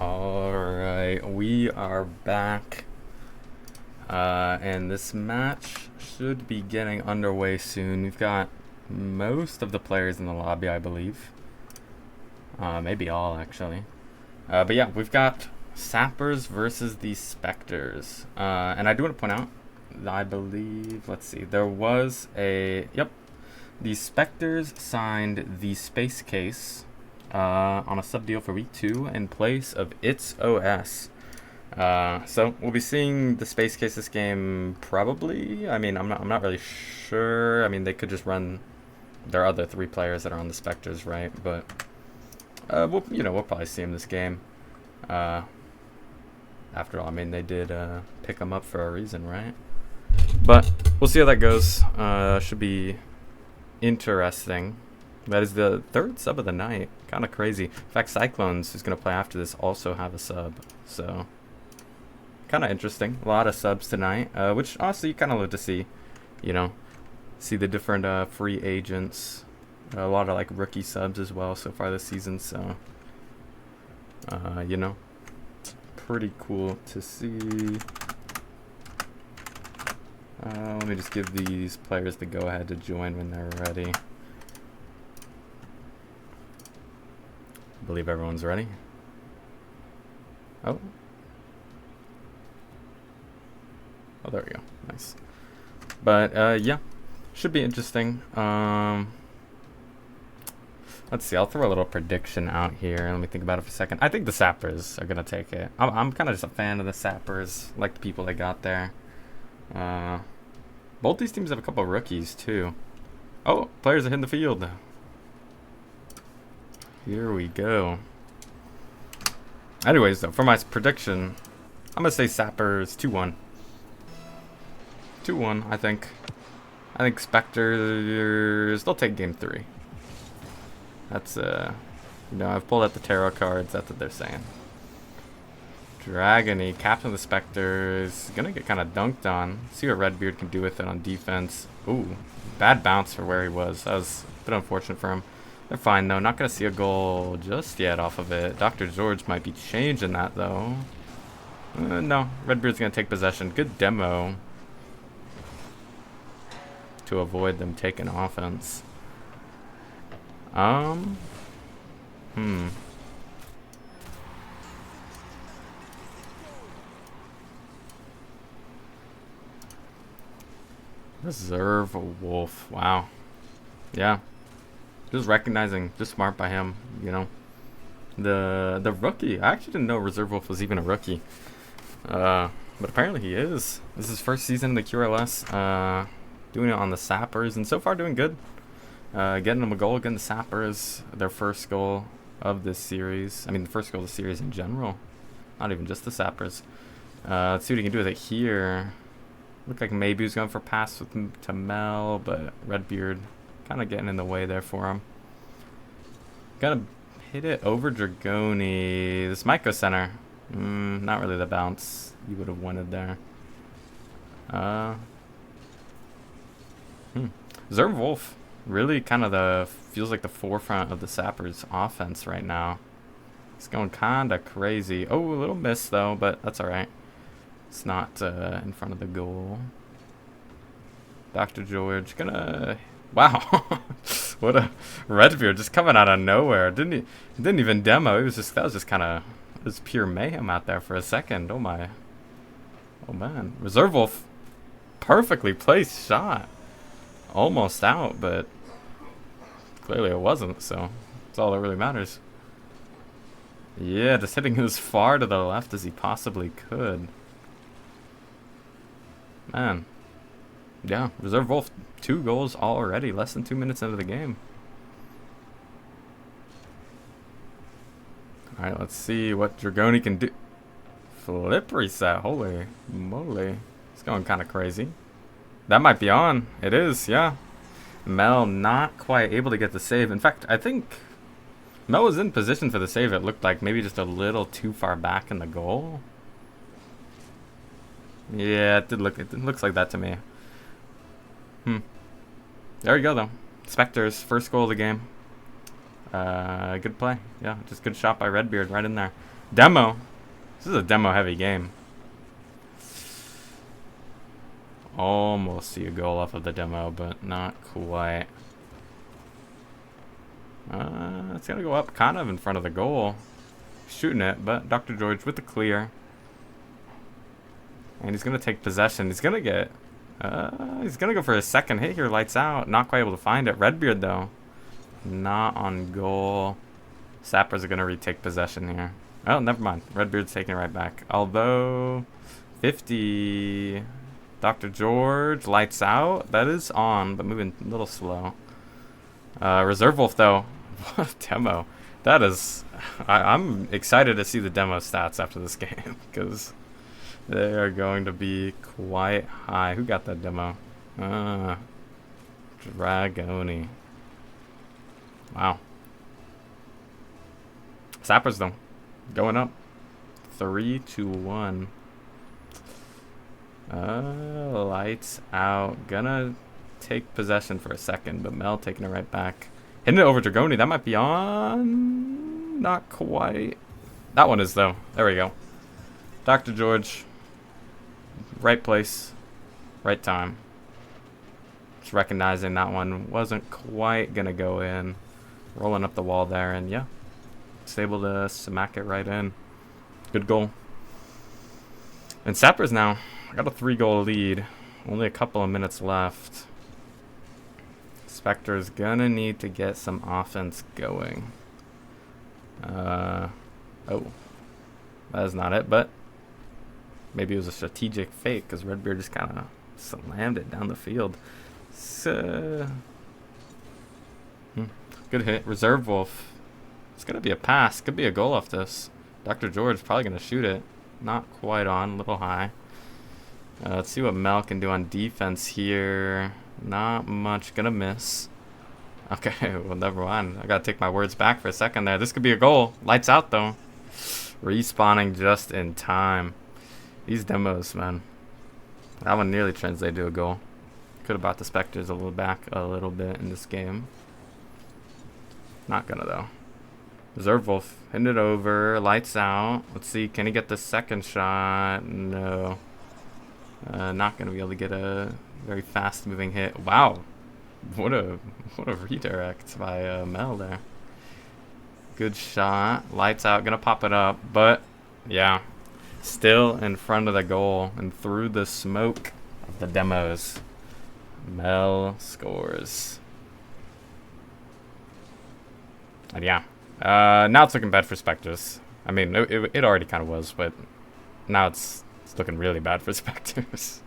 Alright, we are back. And this match should be getting underway soon. We've got most of the players in the lobby, I believe. Maybe all, actually. But yeah, we've got Sappers versus the Spectres. And I do want to point out, I believe, let's see, there was a, the Spectres signed the Space Case on a sub deal for week 2 in place of its OS. So we'll be seeing the Space Case this game probably. I mean, I'm not really sure. I mean, they could just run their other 3 players that are on the Spectres, right? But we'll probably see them this game. After all, I mean, they did pick them up for a reason, right? But we'll see how that goes. Should be interesting. That is the 3rd sub of the night. Kind of crazy. In fact, Cyclones, who's going to play after this, also have a sub. So, kind of interesting. A lot of subs tonight, which honestly you kind of love to see. See the different free agents. A lot of like rookie subs as well so far this season. So, pretty cool to see. Let me just give these players the go-ahead to join when they're ready. I believe everyone's ready. Oh, there we go. Nice. But yeah, should be interesting. Let's see. I'll throw a little prediction out here. Let me think about it for a second. I think the Sappers are gonna take it. I'm kind of just a fan of the Sappers. Like the people they got there. Both these teams have a couple of rookies too. Oh, players are hitting the field. Here we go. Anyways, though, for my prediction, I'm gonna say Sappers 2-1. 2-1, I think. I think Spectres, they'll take game 3. That's I've pulled out the tarot cards. That's what they're saying. Dragony, captain of the Spectres, gonna get kind of dunked on. See what Redbeard can do with it on defense. Ooh, bad bounce for where he was. That was a bit unfortunate for him. They're fine though. Not gonna see a goal just yet off of it. Dr. George might be changing that though. No, Redbeard's gonna take possession. Good demo to avoid them taking offense. Reserve Wolf. Wow. Yeah. Just recognizing, just smart by him, The rookie. I actually didn't know Reserve Wolf was even a rookie. But apparently he is. This is his first season in the QRLS. Doing it on the Sappers, and so far doing good. Getting them a goal, getting the Sappers their first goal of this series. I mean, the first goal of the series in general. Not even just the Sappers. Let's see what he can do with it here. Looked like maybe he was going for a pass to Mel, but Redbeard kind of getting in the way there for him. Gonna hit it over Dragoni. This might go center. Not really the bounce you would have wanted there. Reserve Wolf really kind of feels like the forefront of the Sappers offense right now. It's going kind of crazy. Oh, a little miss though, but that's all right. It's not in front of the goal. Dr. George gonna... Wow. What a... Redbeard just coming out of nowhere. Didn't even demo. That was just kind of... It was pure mayhem out there for a second. Oh my. Oh man. Reserve Wolf. Perfectly placed shot. Almost out, but clearly it wasn't, so that's all that really matters. Yeah, just hitting as far to the left as he possibly could. Man. Yeah, Reserve Wolf, 2 goals already, less than 2 minutes into the game. Alright, let's see what Dragoni can do. Flip reset, holy moly. It's going kind of crazy. That might be on. It is, yeah. Mel not quite able to get the save. In fact, I think Mel was in position for the save. It looked like maybe just a little too far back in the goal. Yeah, it looks like that to me. There we go, though. Spectres, first goal of the game. Good play. Yeah, just good shot by Redbeard right in there. Demo. This is a demo heavy game. Almost see a goal off of the demo, but not quite. It's gonna go up kind of in front of the goal. Shooting it, but Dr. George with the clear. And he's gonna take possession. He's gonna get he's gonna go for a second hit here, lights out. Not quite able to find it. Redbeard though. Not on goal. Sappers are gonna retake possession here. Oh, never mind. Redbeard's taking it right back. Although 50 Dr. George, lights out. That is on, but moving a little slow. Reserve Wolf though. What a demo. That is I'm excited to see the demo stats after this game because they are going to be quite high. Who got that demo? Dragoni. Wow. Sappers though. Going up. 3-1. Lights out. Gonna take possession for a second, but Mel taking it right back. Hitting it over Dragoni. That might be on. Not quite. That one is though. There we go. Dr. George. Right place. Right time. Just recognizing that one wasn't quite gonna go in. Rolling up the wall there, and yeah. It's able to smack it right in. Good goal. And Sappers now got a 3-goal lead. Only a couple of minutes left. Spectres gonna need to get some offense going. Oh, that is not it, but maybe it was a strategic fake because Redbeard just kind of slammed it down the field. So, good hit. Reserve Wolf. It's gonna be a pass. Could be a goal off this. Dr. George probably gonna shoot it. Not quite on. A little high. Let's see what Mel can do on defense here. Not much. Gonna miss. Okay, well, never mind. I gotta take my words back for a second there. This could be a goal. Lights out, though. Respawning just in time. These demos, man. That one nearly translated to a goal. Could have brought the Spectres a little back a little bit in this game. Not gonna, though. Reserve Wolf. Hitting it over. Lights out. Let's see. Can he get the second shot? No. Not gonna be able to get a very fast moving hit. Wow, what a redirect by Mel there. Good shot. Lights out. Gonna pop it up, but yeah, still in front of the goal and through the smoke of the demos. Mel scores. And yeah, now it's looking bad for Spectres. I mean, it already kind of was, but now it's looking really bad for Spectres.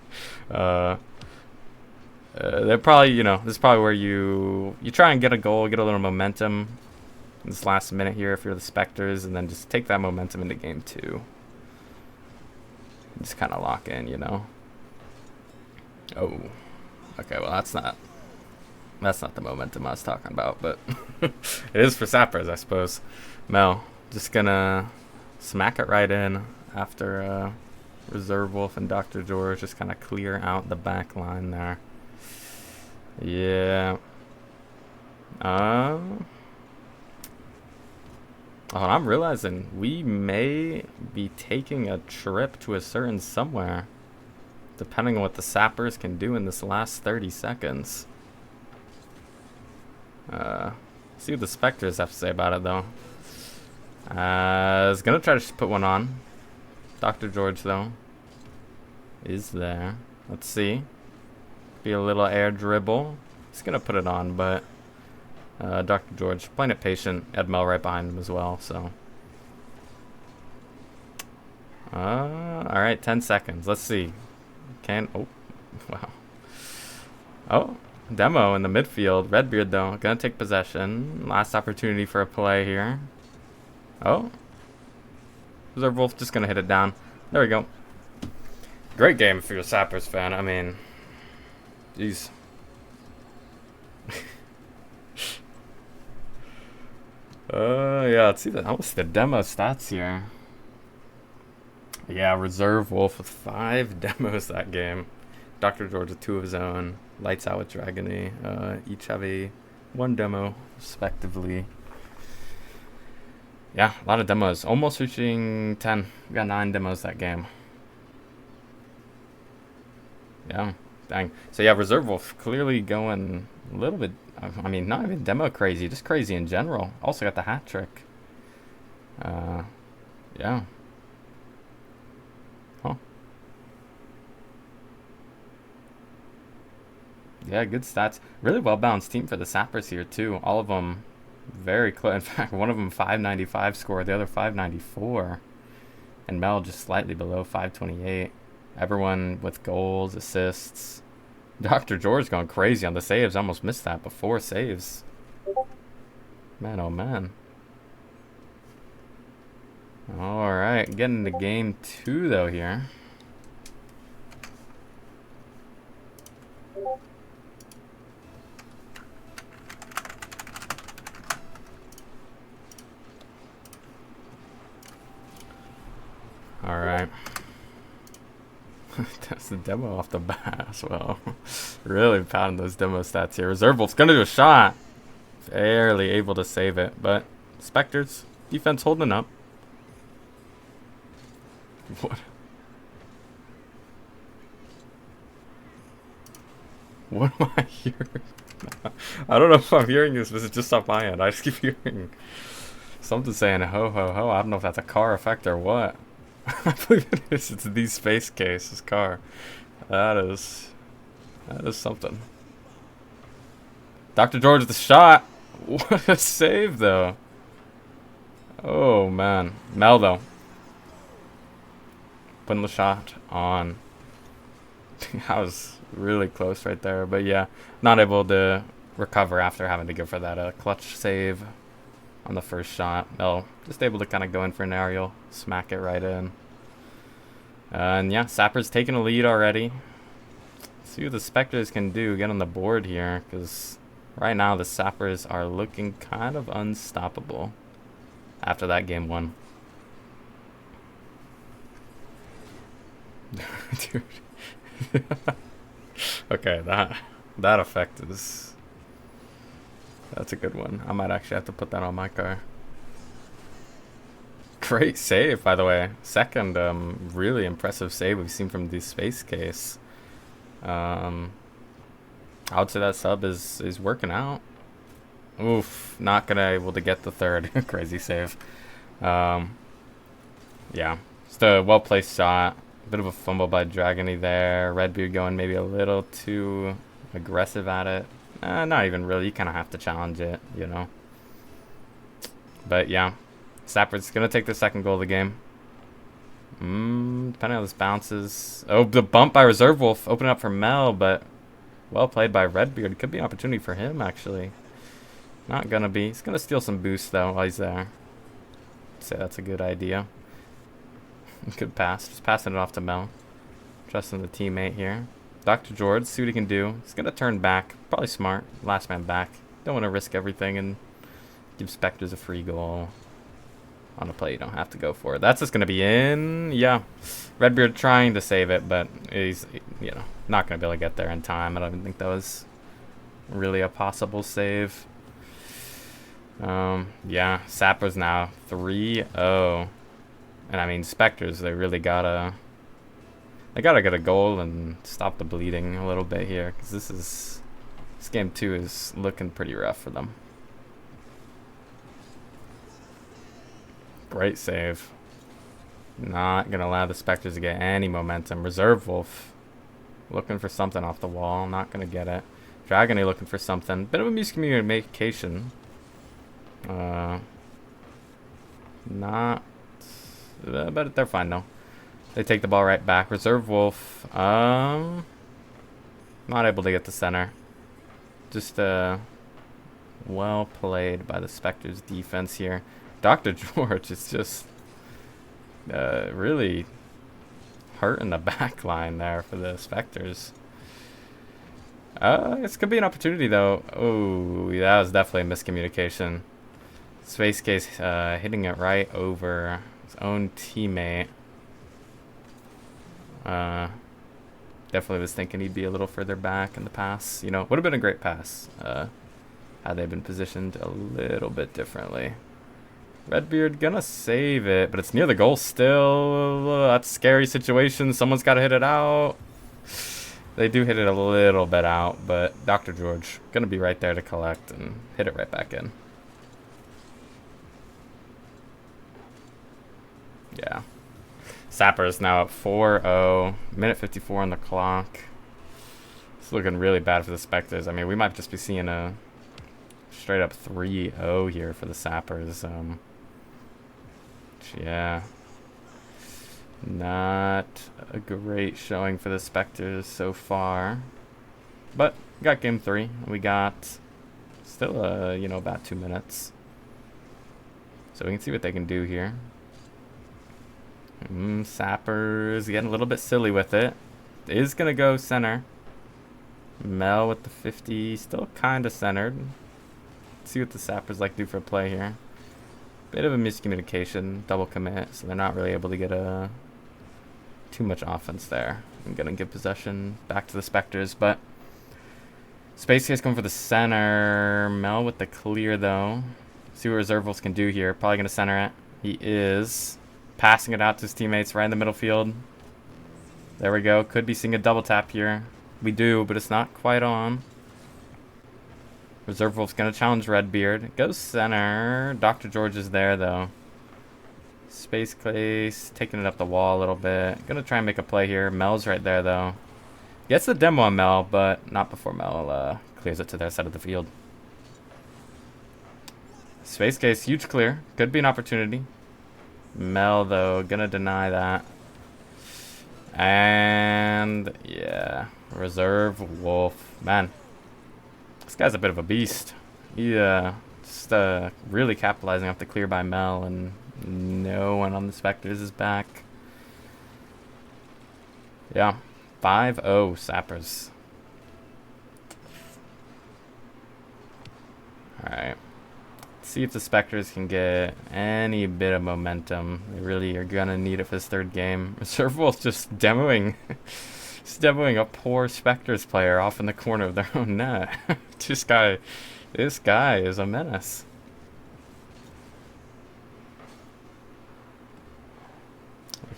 They're probably, this is probably where you try and get a goal, get a little momentum in this last minute here if you're the Spectres, and then just take that momentum into game 2. Just kind of lock in, Oh, okay. Well, that's not the momentum I was talking about, but it is for Sappers, I suppose. Mel just gonna smack it right in after Reserve Wolf and Dr. George just kind of clear out the back line there. Yeah. Oh, I'm realizing we may be taking a trip to a certain somewhere, depending on what the Sappers can do in this last 30 seconds. See what the Spectres have to say about it, though. I was gonna try to put one on. Dr. George, though, is there. Let's see. Be a little air dribble. He's gonna put it on, but Dr. George playing it patient. Ed Mel right behind him as well. So, all right, 10 seconds. Let's see. Oh, wow. Oh, demo in the midfield. Redbeard though gonna take possession. Last opportunity for a play here. Oh, Reserve Wolf just gonna hit it down. There we go. Great game if you're a Sappers fan. I mean, jeez. Yeah, let's see what's the demo stats here. Yeah, Reserve Wolf with 5 demos that game. Dr. George with 2 of his own. Lights Out with Dragony. Each have 1 demo, respectively. Yeah, a lot of demos. Almost reaching 10. We got 9 demos that game. Yeah, dang. So yeah, Reserve Wolf clearly going a little bit. I mean, not even demo crazy, just crazy in general. Also got the hat trick. Yeah. Huh. Yeah, good stats. Really well balanced team for the Sappers here too. All of them very close. In fact, one of them 595 score, the other 594, and Mel just slightly below 528. Everyone with goals, assists. Dr. George going crazy on the saves. Almost missed that before saves. Man, oh man. All right, getting to game 2 though here. All right. That's the demo off the bat as well. Really pounding those demo stats here. Reserve Wolf's gonna do a shot. Barely able to save it, but Spectres defense holding up. What? What am I hearing? I don't know if I'm hearing this, but it's just off my end. I just keep hearing something saying ho ho ho. I don't know if that's a car effect or what. I believe it is. It's the space case, this car. That is something. Dr. George with the shot. What a save though. Oh man. Mel though. Putting the shot on. I was really close right there, but yeah, not able to recover after having to go for that clutch save on the first shot. No, just able to kind of go in for an aerial, smack it right in. And yeah, Sappers taking a lead already. See what the Spectres can do, get on the board here, because right now the Sappers are looking kind of unstoppable after that game 1. Dude. Okay, that effect is... That's a good one. I might actually have to put that on my car. Great save, by the way. Second, really impressive save we've seen from the space case. I would say that sub is working out. Oof, not gonna able to get the third. Crazy save. Yeah, just a well placed shot. Bit of a fumble by Dragony there. Redbeard going maybe a little too aggressive at it. Not even really. You kind of have to challenge it, you know. But yeah, Sappers gonna take the second goal of the game. Depending on how this bounces. Oh, the bump by Reserve Wolf opening up for Mel, but well played by Redbeard. Could be an opportunity for him actually. Not gonna be. He's gonna steal some boost though while he's there. I'd say that's a good idea. Good pass. Just passing it off to Mel. Trusting the teammate here. Dr. George, see what he can do. He's going to turn back. Probably smart. Last man back. Don't want to risk everything and give Spectres a free goal on a play you don't have to go for. That's just going to be in. Yeah. Redbeard trying to save it, but he's, you know, not going to be able to get there in time. I don't even think that was really a possible save. Yeah. Sappers now 3-0. And I mean, Spectres, they really gotta get a goal and stop the bleeding a little bit here, because this game 2 is looking pretty rough for them. Great save. Not gonna allow the Spectres to get any momentum. Reserve Wolf looking for something off the wall, not gonna get it. Dragony looking for something. Bit of a miscommunication. But they're fine though. They take the ball right back. Reserve Wolf, not able to get the center. Just well played by the Spectres defense here. Dr. George is just really hurting the back line there for the Spectres. This could be an opportunity though. Oh, that was definitely a miscommunication. Space case hitting it right over his own teammate. Definitely was thinking he'd be a little further back in the pass. You know, would have been a great pass had they been positioned a little bit differently. Redbeard gonna save it, but it's near the goal still. That's a scary situation. Someone's got to hit it out. They do hit it a little bit out, but Dr. George gonna be right there to collect and hit it right back in. Yeah. Sappers now up 4-0. Minute 54 on the clock. It's looking really bad for the Spectres. I mean, we might just be seeing a straight up 3-0 here for the Sappers. Yeah. Not a great showing for the Spectres so far. But we got game 3. We got still, about 2 minutes. So we can see what they can do here. Sappers getting a little bit silly with it. Is going to go center. Mel with the 50. Still kind of centered. Let's see what the Sappers like to do for a play here. Bit of a miscommunication. Double commit. So they're not really able to get too much offense there. I'm going to give possession back to the Spectres. But Space Case going for the center. Mel with the clear though. See what Reserve Wolves can do here. Probably going to center it. He is. Passing it out to his teammates right in the middle field. There we go. Could be seeing a double tap here. We do, but it's not quite on. Reserve Wolf's going to challenge Redbeard. Goes center. Dr. George is there, though. Space Case taking it up the wall a little bit. Going to try and make a play here. Mel's right there, though. Gets the demo on Mel, but not before Mel clears it to their side of the field. Space Case, huge clear. Could be an opportunity. Mel, though, gonna deny that. And, yeah. Reserve Wolf. Man, this guy's a bit of a beast. He, just really capitalizing off the clear by Mel, and no one on the Spectres is back. Yeah. 5-0 Sappers. Alright. See if the Spectres can get any bit of momentum. They really are gonna need it for this third game. Reserve Wolf just demoing a poor Spectres player off in the corner of their own net. This guy is a menace.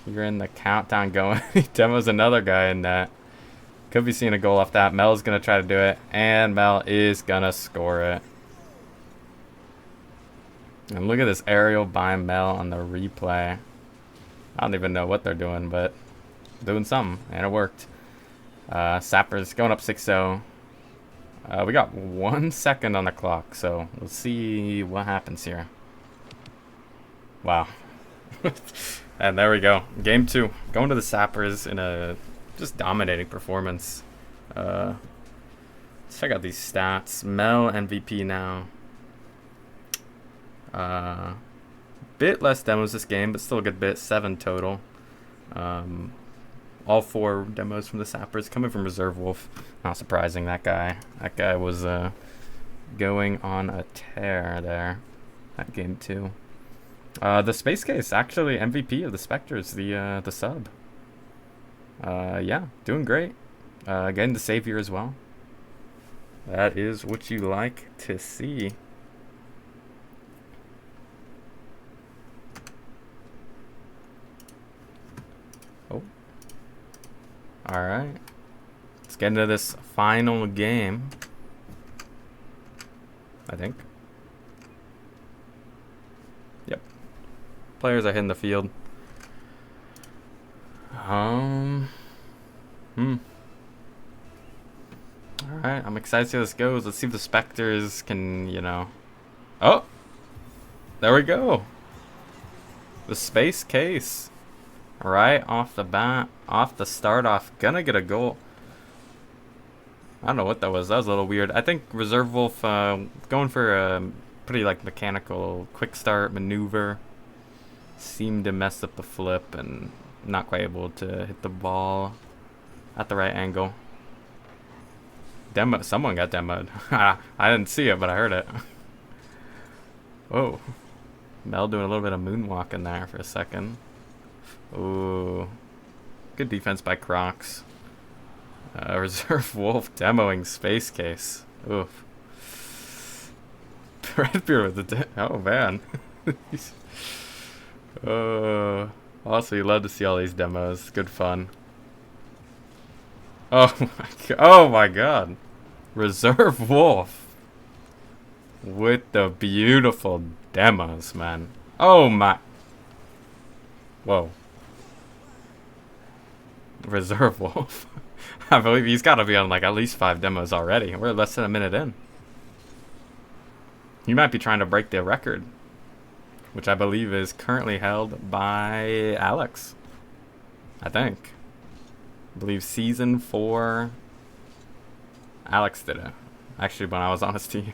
You're in the countdown going. He demos another guy in net. Could be seeing a goal off that. Mel's gonna try to do it, and Mel is gonna score it. And look at this aerial by Mel on the replay. I don't even know what they're doing, but doing something, and it worked. Sappers going up 6-0. We got 1 second on the clock, so let's see what happens here. Wow. And there we go. Game 2. Going to the Sappers in a just dominating performance. Let's check out these stats. Mel MVP now. Bit less demos this game, but still a good bit. 7 total. All 4 demos from the Sappers coming from Reserve Wolf. Not surprising. That guy was going on a tear there. That game 2. The Space Case actually MVP of the Spectres. The sub. Yeah, doing great. Getting the savior as well. That is what you like to see. Oh. Alright. Let's get into this final game. I think. Yep. Players are hitting the field. Alright, I'm excited to see how this goes. Let's see if the Spectres can, Oh! There we go! The Space Case. Right off the bat, off the start off, gonna get a goal. I don't know what that was. That was a little weird. I think Reserve Wolf going for a pretty mechanical quick start maneuver. Seemed to mess up the flip and not quite able to hit the ball at the right angle. Someone got demoed. I didn't see it, but I heard it. Whoa. Mel doing a little bit of moonwalking there for a second. Ooh. Good defense by Crocs. Reserve Wolf demoing Space Case. Oof. Redbeard with the oh man. Also, you love to see all these demos. Good fun. Oh my god. Oh my god. Reserve Wolf. With the beautiful demos, man. Oh my. Whoa. Reserve Wolf. I believe he's got to be on like at least 5 demos already. We're less than a minute in. He might be trying to break the record, which I believe is currently held by Alex. I think. I believe season 4. Alex did it. Actually, when I was on his team,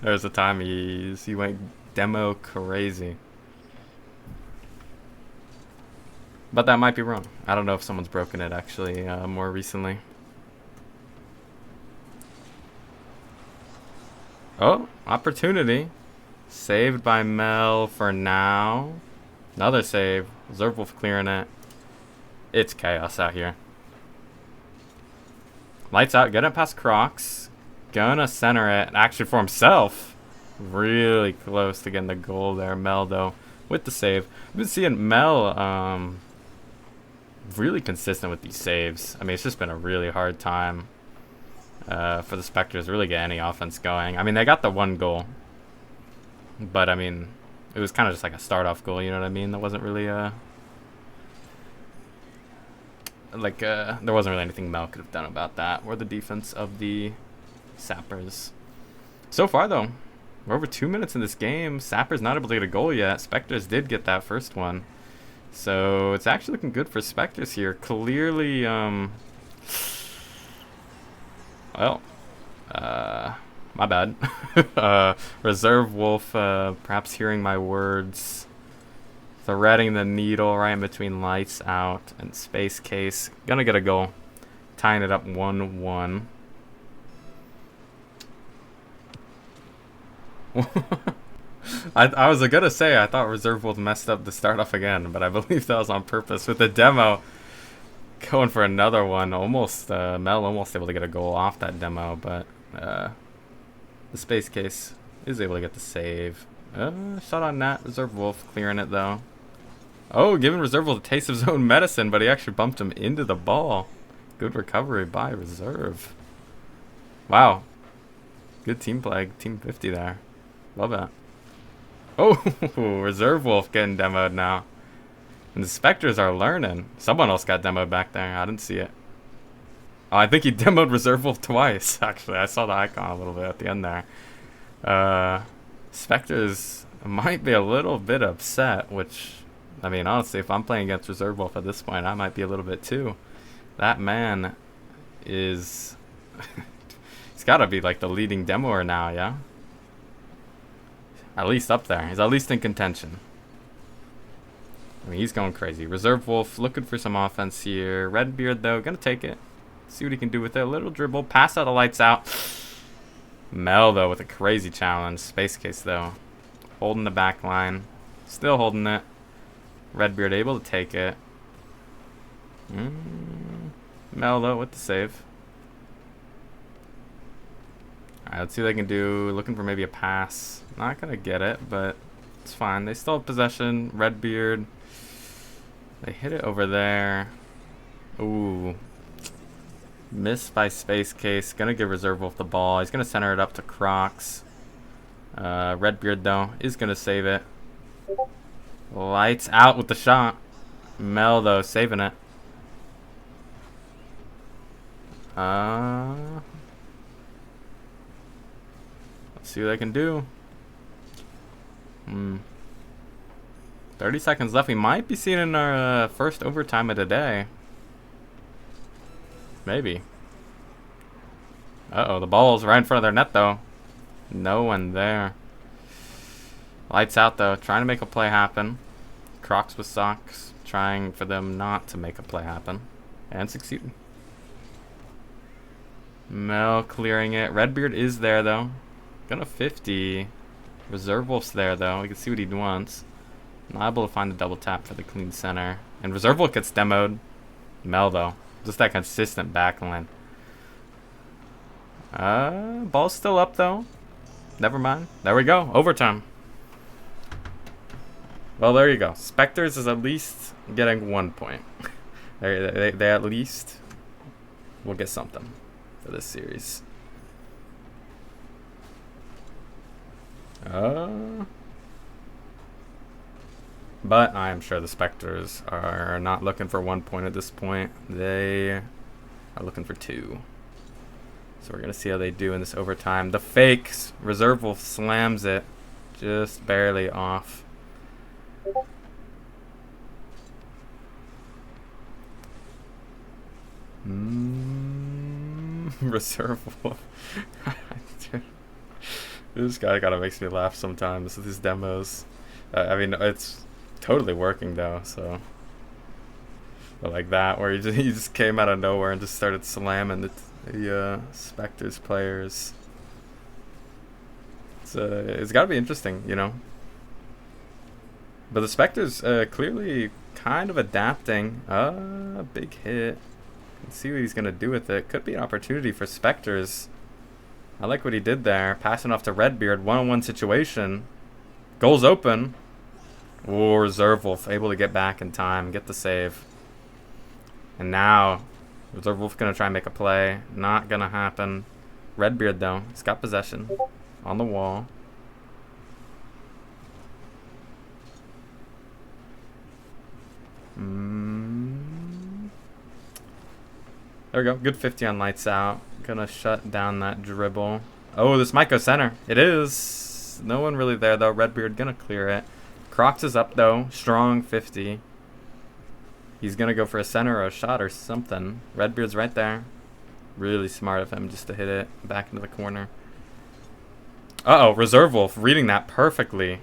there was a time he went demo crazy. But that might be wrong. I don't know if someone's broken it actually more recently. Oh, opportunity. Saved by Mel for now. Another save. Reserve Wolf clearing it. It's chaos out here. Lights out. Getting it past Crocs. Gonna center it. Actually for himself. Really close to getting the goal there. Mel though with the save. I've been seeing Mel really consistent with these saves. I mean, it's just been a really hard time for the Spectres to really get any offense going. I mean, they got the 1 goal. But, I mean, it was kind of just like a start-off goal, you know what I mean? There wasn't really there wasn't really anything Mel could have done about that, or the defense of the Sappers. So far, though, we're over 2 minutes in this game. Sappers not able to get a goal yet. Spectres did get that first one. So, it's actually looking good for Spectres here. Clearly, well, my bad. Reserve Wolf, perhaps hearing my words. Threading the needle right in between Lights Out and Space Case. Gonna get a goal. Tying it up 1-1. I was gonna say I thought Reserve Wolf messed up the start off again, but I believe that was on purpose. With the demo going for another one, almost Mel almost able to get a goal off that demo, but the Space Case is able to get the save. Shot on net. Reserve Wolf clearing it though. Oh, giving Reserve Wolf a taste of his own medicine, but he actually bumped him into the ball. Good recovery by Reserve. Wow. Good team play. Team 50 there. Love that. Oh, Reserve Wolf getting demoed now. And the Spectres are learning. Someone else got demoed back there. I didn't see it. Oh, I think he demoed Reserve Wolf twice, actually. I saw the icon a little bit at the end there. Spectres might be a little bit upset, which, I mean, honestly, if I'm playing against Reserve Wolf at this point, I might be a little bit too. That man is... he's got to be like the leading demoer now, yeah? At least up there. He's at least in contention. I mean, he's going crazy. Reserve Wolf looking for some offense here. Redbeard, though, gonna take it. See what he can do with it. A little dribble. Pass out the Lights Out. Mel, though, with a crazy challenge. Space Case, though. Holding the back line. Still holding it. Redbeard able to take it. Mel, though, with the save. Alright, let's see what they can do. Looking for maybe a pass. Not gonna get it, but it's fine. They still have possession. Redbeard. They hit it over there. Ooh. Missed by Space Case. Gonna give Reserve Wolf the ball. He's gonna center it up to Crocs. Redbeard, though, is gonna save it. Lights Out with the shot. Mel, though, saving it. Let's see what they can do. 30 seconds left. We might be seeing in our first overtime of the day. Maybe. Uh-oh, the ball's right in front of their net, though. No one there. Lights Out, though. Trying to make a play happen. Crocs with socks. Trying for them not to make a play happen. And succeeding. Mel clearing it. Redbeard is there, though. Gonna 50. Reserve Wolf's there, though. We can see what he wants. Not able to find the double tap for the clean center. And Reserve Wolf gets demoed. Mel, though. Just that consistent backline. Ball's still up, though. Never mind. There we go. Overtime. Well, there you go. Spectres is at least getting 1 point. They at least will get something for this series. But I am sure the Spectres are not looking for 1 point at this point. They are looking for 2. So we're going to see how they do in this overtime. The fakes. Reserve Wolf slams it. Just barely off. Reserve Wolf. This guy kind of makes me laugh sometimes with his demos. I mean, it's totally working though, so. But like that, where he just came out of nowhere and just started slamming the Spectres players. It's got to be interesting, you know. But the Spectres clearly kind of adapting. Big hit. Let's see what he's going to do with it. Could be an opportunity for Spectres. I like what he did there. Passing off to Redbeard. One-on-one situation. Goal's open. Oh, Reserve Wolf able to get back in time. Get the save. And now, Reserve Wolf going to try and make a play. Not going to happen. Redbeard, though. He's got possession. On the wall. There we go. Good 50 on lights out. Gonna shut down that dribble. Oh, this might go center. It is. No one really there, though. Redbeard gonna clear it. Crocs is up, though. Strong 50. He's gonna go for a center or a shot or something. Redbeard's right there. Really smart of him just to hit it back into the corner. Uh-oh, Reserve Wolf reading that perfectly.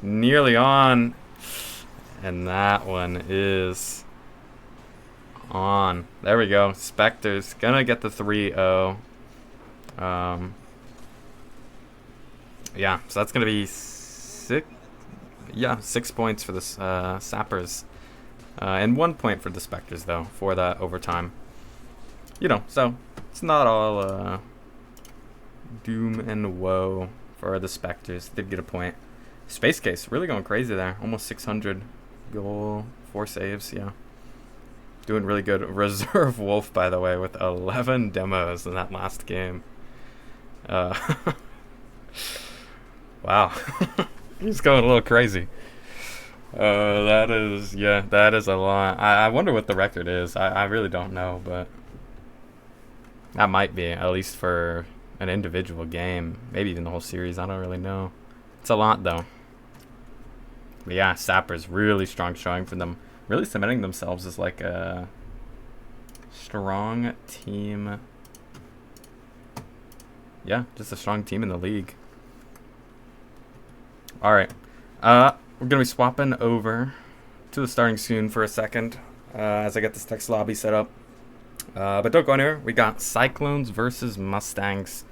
Nearly on. And that one is on. There we go. Spectres gonna get the 3-0. Yeah, so that's gonna be 6 points for the Sappers. And 1 point for the Spectres, though, for that overtime. You know, so it's not all doom and woe for the Spectres. Did get a point. Space Case really going crazy there. Almost 600 goal, 4 saves. Yeah, doing really good. Reserve Wolf, by the way, with 11 demos in that last game. Wow, he's going a little crazy. That is a lot. I wonder what the record is. I really don't know, but that might be, at least for an individual game, maybe even the whole series. I don't really know. It's a lot, though. But yeah, Sappers, really strong showing for them. Really cementing themselves as like a strong team. Yeah, just a strong team in the league. All right. We're going to be swapping over to the starting soon for a second as I get this text lobby set up. But don't go anywhere. We got Cyclones versus Mustangs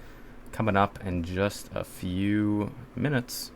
coming up in just a few minutes.